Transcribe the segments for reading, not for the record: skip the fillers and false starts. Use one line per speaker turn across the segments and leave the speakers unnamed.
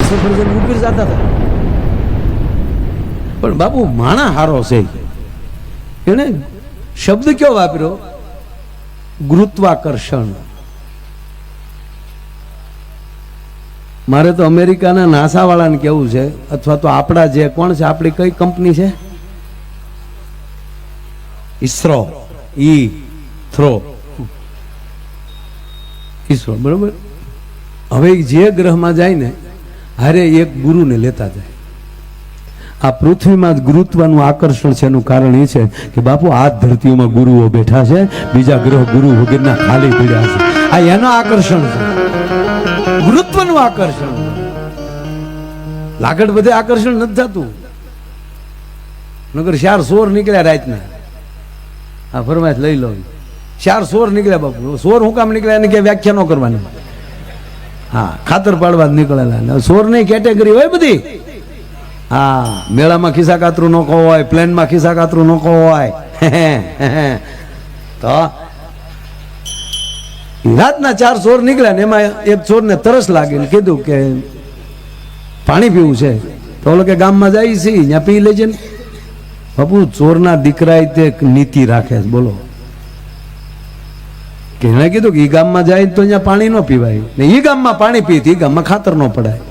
સફરજન ઉપર જતા હતા. પણ બાપુ માણા હારો છે, એને શબ્દ કયો વાપર્યો? ગુરુત્વાકર્ષણ. મારે તો અમેરિકાના નાસા વાળાને કેવું છે, અથવા તો આપણા જે કોણ છે, આપણી કઈ કંપની છે? ઈસરો. ઈસરો, બરોબર. હવે જે ગ્રહમાં જાય ને હારે એક ગુરુને લેતા જાય. આ પૃથ્વીમાં જ ગુરુત્વનું આકર્ષણ છે. એનું કારણ એ છે કે બાપુ આ ધરતીઓમાં ગુરુઓ બેઠા છે, બીજા ગ્રહ ગુરુ વગરના ખાલી પડ્યા છે. આ એનો આકર્ષણ છે, ગુરુત્વનું આકર્ષણ. લાગડ બધે આકર્ષણ નથી થતું. નગર 4 સોર નીકળ્યા રાતના. આ ફરમાઈશ લઈ લો. 4 સોર નીકળ્યા બાપુ. સોર હું કામ નીકળ્યા? એને કે વ્યાખ્યા ન કરવાની. હા, ખાતર પાડવા જ નીકળેલા. સોર ની કેટેગરી હોય બધી. હા, મેળામાં ખિસ્સા કાતરું નોખો હોય, પ્લેનમાં ખિસ્સા કાતરું નોખો હોય. તો રાતના 4 સોર નીકળ્યા ને એમાં એક ચોર ને તરસ લાગી ને કીધું કે પાણી પીવું છે. તો ઓલો કે ગામમાં જાય છે, ત્યાં પી લેજે ને. બાપુ ચોરના દીકરા તે નીતિ રાખે છે, બોલો. કે એને કીધું કે ઈ ગામમાં જાય તો અહીંયા પાણી ન પીવાય ને, ઈ ગામમાં પાણી પીતી, ઈ ગામમાં ખાતર ન પડાય.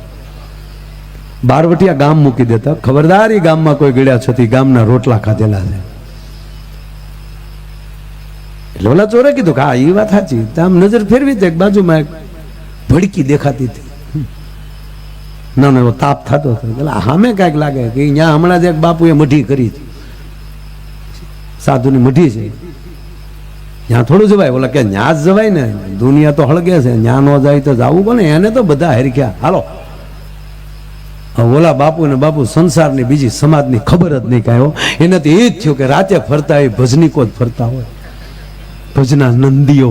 બારવટિયા ગામ મૂકી દેતા. ખબરદાર, ઈ ગામમાં કોઈ ગળ્યા છતી ગામના રોટલા ખાધેલા છે. એટલે ઓલા ચોરે કીધું કે હા એ વાત સાચી. આમ નજર ફેરવી દે, બાજુમાં એક ભડકી દેખાતી હતી. ના એવો તાપ થતો હતો. એટલે સામે કાંઈક લાગે કે અહીંયા હમણાં જ એક બાપુએ મઢી કરી હતી, સાધુની મઢી છે. ત્યાં થોડું જવાય? ઓલા કે ત્યાં જ જવાય ને, દુનિયા તો હળગે છે, ત્યાં ન જાય તો જવું કોને? એને તો બધા હરખ્યા. હાલો, ઓલા બાપુ ને બાપુ સંસારની બીજી સમાજની ખબર જ નહીં કાંઈ. એને તો એ જ થયું કે રાતે ફરતા એ ભજનીકો જ ફરતા હોય, ભજના નંદીઓ.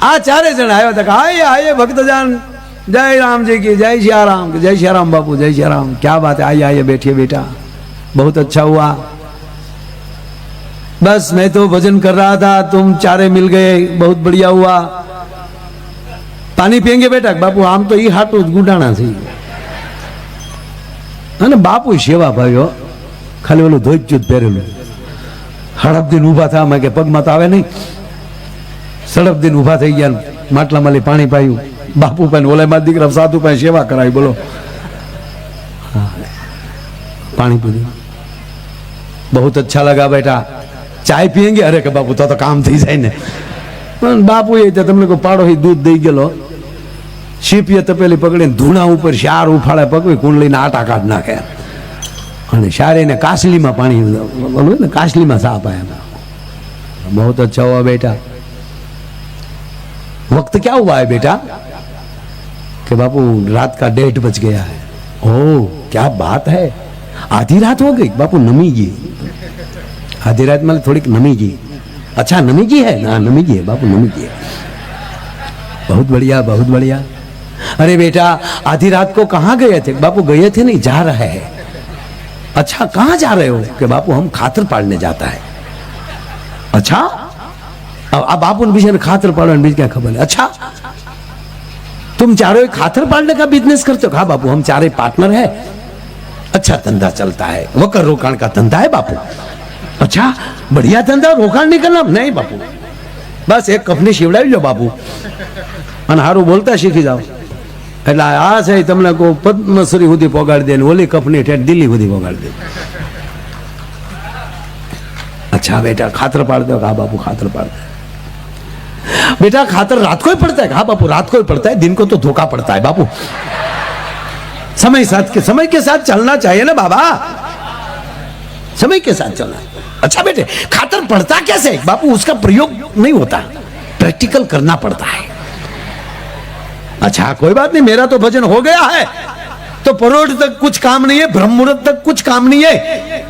આ 4 જણા આવ્યા હતા કે આયે ભક્તજાન, જય રામજી की जय श्री राम, जय श्री राम बापू, जय श्री राम. क्या बात है, आइए बैठिए बेटा, बहुत अच्छा हुआ. बस मैं तो भजन कर रहा था, तुम 4 मिल गए, बहुत बढ़िया हुआ. पानी पियेंगे बेटा? बापू आम तो ई हाटू જ ગુડાણા છે. અને બાપુ સેવા ભાઈઓ, ખાલી ઓલું ધોઈચ્યું જ પહેરેલું. હડપદીન ઊભા થયા, મેં કે પગમાં તો આવે નહીં. સડપદીન ઊભા થઈ ગયા, માટલામાં લઈ પાણી પાયું. બાપુ પાસે ઓલા મારા દીકરા સાધુ પાસે સેવા કરાવી, બોલો. पानी पी लिया, बहुत अच्छा लगा बेटा. चाय पियेंगे? अरे के बापू तो काम थी जाए ने. बापू ये तमने को पाड़ो ही दूध दई गेलो. शीपीए तपेली पकड़ीने धूणा ऊपर 4 उफाळे पकवी कुंडलीने आटा काढ नाखे અને શારીને કાસલીમાં પાણી બોલું ને, કાસલીમાં સાપ आया. बहुत अच्छा हुआ बेटा. वक्त क्या हुआ है बेटा? कि बापू रात का 1:30 बज गया है. ओह क्या बात है, आधी रात हो गई? बापू नमी गई. आधी रात में थोड़ी नमी गई. अच्छा नमी गई है ना? नमी गई है बापू, नमी गई है. बहुत बढ़िया, बहुत बढ़िया. अरे बेटा आधी रात को कहाँ गए थे? बापू गए थे नहीं, जा रहे हैं. अच्छा कहाँ जा रहे हो? कि बापू हम खातर पाड़ने जाता है. अच्छा अब बापू ने बीच खातर पाड़ने बीच क्या खबर है? अच्छा तुम चारों खातर पाड़ने का बिजनेस करते हो? हाँ बापू हम 4 पार्टनर है. अच्छा धंधा चलता है, वकर रोकाण का धंधा है बापू. अच्छा बढ़िया धंधा, रोकाण नहीं करना? नहीं बापू, बस एक कफनी शीवડાવી લો બાપુ અને હારું બોલતા શીખી જાઓ. એટલે આ છે તમને કો પદ્મશ્રી સુધી પોગાડી દે ને ઓલી કફની ઠેઠ દિલ્હી સુધી પોગાડી દે. अच्छा बेटा खातर पाड़ दो? हाँ बापू खातर पाड़ दो. बेटा खातर रात को ही पड़ता है? हाँ बापू रात को ही पड़ता है, दिन को तो धोखा पड़ता है बापू. समय के साथ चलना चाहिए ना बाबा, समय के साथ चलना. अच्छा बेटे खातर पड़ता कैसे? बापू उसका प्रयोग नहीं होता, प्रैक्टिकल करना पड़ता है. अच्छा कोई बात नहीं, मेरा तो भजन हो गया है, तो परोढ़ तक कुछ काम नहीं है, ब्रह्म मुहूर्त तक कुछ काम नहीं है.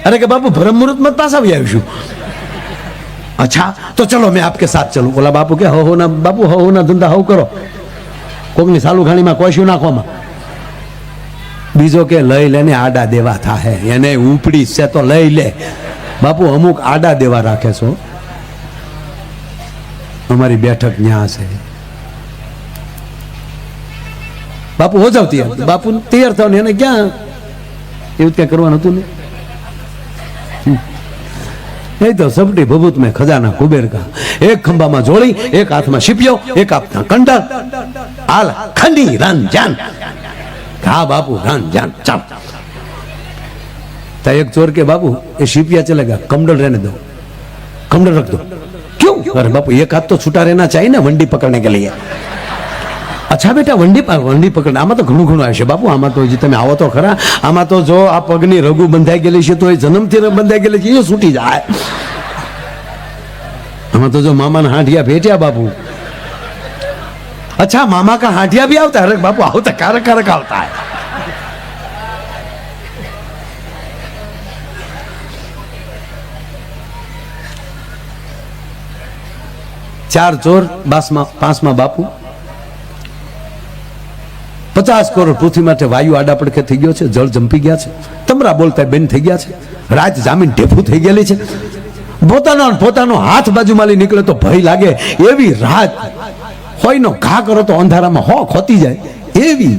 अरे के बापू ब्रह्म मुहूर्त मत पास आवी. अच्छा तो चलो मैं आपके साथ चलूं. बोला बापू के हो ना बापू, हो ना धंधा हो करो. कोकनी सालू घाणी में कोश्યું નાખવામાં. બીજો કે લઈ લેને આડા દેવા થાય, એને ઉપડી છે તો લઈ લે. બાપુ અમુક આડા દેવા રાખે છો. અમારી બેઠક ન્યા છે, બાપુ હો જાવ તૈયાર. બાપુ તૈયાર થાવ ને એને ક્યાં એવું ક્યાં કરવાનું હતું ને. એ તો સપટી ભભૂત મેં ખજાના કુબેર કા, એક ખંભામાં જોડી, એક હાથમાં શીપ્યો, એક હાથમાં કંડર, હાલ ખંડી રન જાન. હા બાપુ રન જાન ચાલ. तो एक चोर के बाबू ये शिपिया चलेगा, कमडल रहने दो, कमडल रख दो. क्यों? अरे बापू एक हाथ तो छूटा रहना चाहिए ना वंडी पकड़ने के लिए. अच्छा बेटा वंडी पकड़, आमा तो घणું ઘણું આવશે બાપુ. આમાં તો હજી તમે આવો તો ખરા. આમાં તો જો આ પગની રગુ બંધાઈ ગયેલી છે તો એ જન્મથી બંધાઈ ગયેલી છે એ છૂટી જાય. આમાં તો જો મામાના હાંડિયા ભેટ્યા બાપુ. अच्छा मामा का हांडिया भी आवता है? अरे बापू आवता कारक कारक आवता है. चार चोर 5 बापू. 50 करोड़ पृथ्वी माटे वायु आड़ा पड़के थई गयो छे, जल जंपी गया छे, तमरा बोलता बेन थई गया छे, रात जामीन ढेफू थई गेली छे. પોતાનો હાથ બાજુમાં લઈ નીકળે તો ભય લાગે એવી રાત હોય નો ઘા કરો તો અંધારામાં હો ખોતી જાય એવી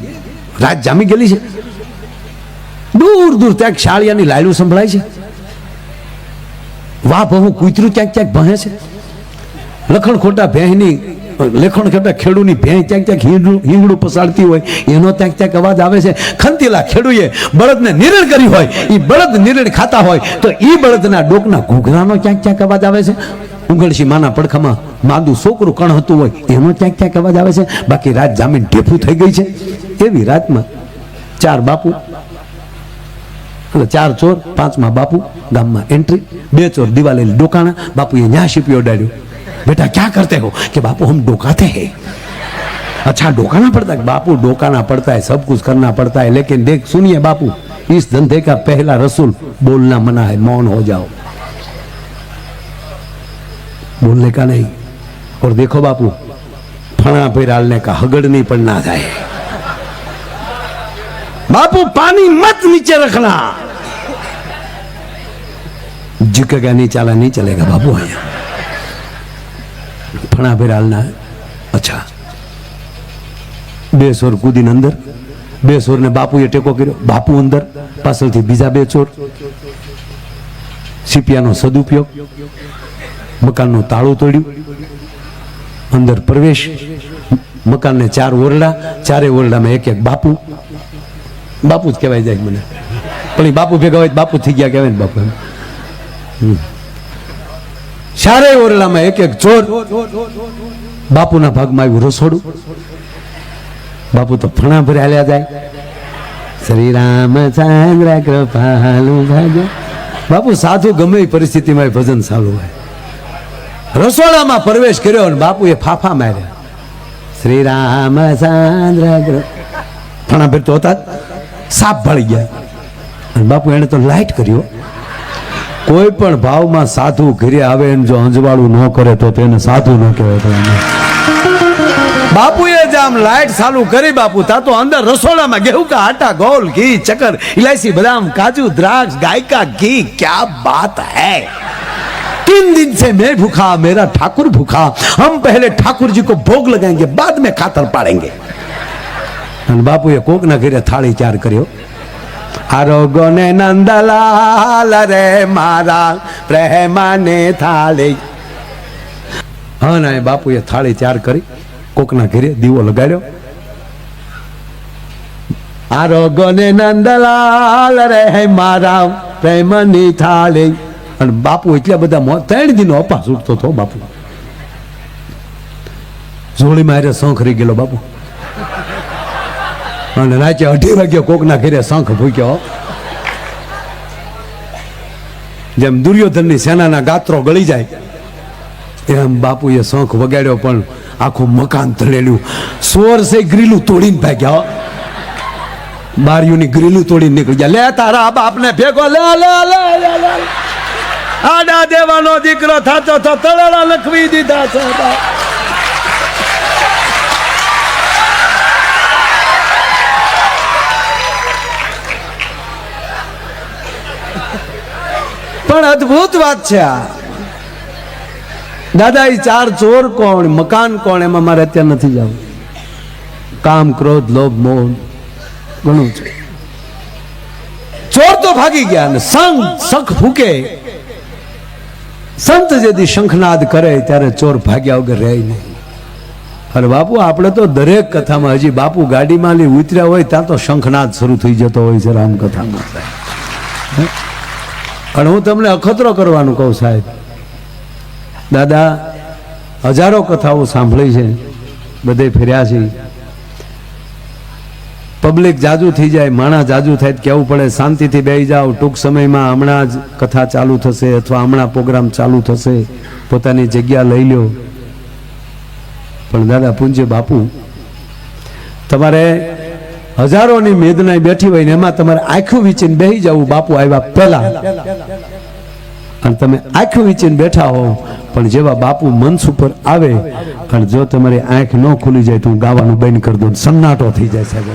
રાત જામી ગયેલી છે. દૂર દૂર ત્યાં શાળિયાની લાયલું સંભળાય છે. વાહ બહુ કૂતરું ક્યાંક ક્યાંક ભહે છે. લખણ ખોટા ભેંની લેખણ ખોટા ખેડૂની ભેં ક્યાંક ક્યાંક હિંગડું પસાડતી હોય એનો ક્યાંક ક્યાંક અવાજ આવે છે. ખંતીલા ખેડૂએ બળદને નિરણ કરી હોય, એ બળદ નિરણ ખાતા હોય તો એ બળદના ડોકના ઘૂઘરાનો ક્યાંક ક્યાંક અવાજ આવે છે. ઉંગળશી માના પડખામાં માદું છોકરું કણ હતું હોય એનો ક્યાંક ક્યાંક અવાજ આવે છે. બાકી રાત જામીન ઢેફું થઈ ગઈ છે. એવી રાતમાં 4 બાપુ, 4 ચોર, 5મા બાપુ ગામમાં એન્ટ્રી. 2 ચોર દિવાલે ડોકાણા. બાપુએ ન્યા શીપીઓ ડાળ્યો. बेटा क्या करते हो? कि बापू हम डोकाते हैं. अच्छा डोकाना पड़ता है? बापू डोकाना पड़ता है, सब कुछ करना पड़ता है, लेकिन देख सुनिए बापू, इस धंधे का पहला रसूल बोलना मना है, मौन हो जाओ, बोलने का नहीं. और देखो बापू फणा पे डालने का हगड़ नहीं पड़ना है. बापू पानी मत नीचे रखना, झुकेगा नहीं, चाला नहीं चलेगा बापू. आया फणा पे डालना है. अच्छा 2 ચોર કૂદીને અંદર. 2 ચોરને બાપુએ ટેકો કર્યો. બાપુ અંદર, પાછળથી બીજા 2 ચોર. સીપિયાનો સદુપયોગ. મકાનનું તાળું તોડ્યું. અંદર પ્રવેશ. મકાનને 4 ઓરડા, 4 ઓરડામાં એક બાપુ. બાપુ જ કહેવાય જાય મને, પણ બાપુ ભેગા હોય બાપુ થઈ ગયા કહેવાય ને બાપુ. ચારે ઓરડામાં એક ચોર. બાપુના ભાગમાં આવ્યું રસોડું. બાપુ તો ફણા ભરે હાલ્યા જાય. શ્રી રામચંદ્ર કૃપાલુ ભાગ્ય. બાપુ સાધુ ગમે એ પરિસ્થિતિમાં ભજન ચાલુ હોય. રસોડામાં પ્રવેશ કર્યો અને બાપુએ ફાફા માર્યા. શ્રી રામચંદ્ર ફણા ભરતો હતા, સાપ ભળી ગયા. અને બાપુ એને તો લાઈટ કર્યો. કોઈ પણ ભાવમાં સાધુ ઘરે આવે જો અંજવાળું ન કરે તો તેને સાધુ ન કહેવાય. બાપુએ જ આમ લાઈટ ચાલુ કરી બાપુ તા તો અંદર રસોડામાં गेहूं का आटा, गोल, घी, चक्कर, इलायची, बादाम, काजू, द्राक्ष, गाय का घी. क्या बात है! 3 दिन से मैं भूखा, मेरा ठाकुर भूखा. हम पहले ठाकुर जी को भोग लगाएंगे, बाद में खातर पाड़ेंगे. बापूए कोक ना घरे थाળી ચાર કર્યો. आरोग्य ने नंदलाल रे मारा प्रेमाने थाली. हाँ ना बापू ये थाली तैयार करी. कोकना घरे दीवो लगाड्यो. आरोग्य ने नंदलाल रे मारा प्रेमनी थाली. અને બાપુ એટલા બધા 3 દિનનો અપાસ ઉઠતો હતો બાપુ. જોડી મારે શંખ રહી ગયેલો બાપુ. અને રાતે 2:30 વાગે કોકના ઘરે શંખ ભૂક્યો. જેમ દુર્યોધનની સેનાના ગાત્રો ગળી જાય એમ બાપુએ શંખ વગાડ્યો. પણ આખું મકાન તળેલું. સોર સે ગ્રીલું તોડીને ભાગ્યા. બારીઓની ગ્રીલું તોડીને નીકળી ગયા. લે તારા બાપને ભેગો લે લે લે લે. આડા દેવાનો દીકરો થાતો તો તળેલા લખવી દીધા છે. પણ અદ્ભુત વાત છે આ દાદા. એ 4 ચોર કોણ, મકાન કોણ, એમાં મારે અત્યારે નથી જવું. કામ ક્રોધ લોભ મોહ ઘણું છે. ચોર તો ભાગી ગયા ને સંત શંખ ફૂકે, સંત જેથી શંખનાદ કરે ત્યારે ચોર ભાગ્યા વગર રહે નહીં. અરે બાપુ આપણે તો દરેક કથામાં હજી બાપુ ગાડીમાં લઈ ઉતર્યા હોય ત્યાં તો શંખનાદ શરૂ થઈ જતો હોય છે રામકથામાં. અને હું તમને અખતરો કરવાનું કહું સાહેબ, દાદા હજારો કથાઓ સાંભળી છે, બધે ફેર્યા છે. પબ્લિક જાજુ થઈ જાય, માણસ જાજુ થાય કેવું પડે શાંતિથી બેસી જાઓ, ટૂંક સમયમાં હમણાં જ કથા ચાલુ થશે અથવા હમણાં પ્રોગ્રામ ચાલુ થશે, પોતાની જગ્યા લઈ લો. પણ દાદા પૂજ્ય બાપુ તમારે હજારોની મેદના બેઠી હોય ને એમાં તમારે આંખું વીચીને બેસી જવું બાપુ આવ્યા પહેલા, અને તમે આંખું વીચીને બેઠા હો પણ જેવા બાપુ મંચ ઉપર આવે અને જો તમારી આંખ ન ખુલી જાય તો હું ગાવાનું બંધ કરી દઉં, સન્નાટો થઈ જાય સાહેબ.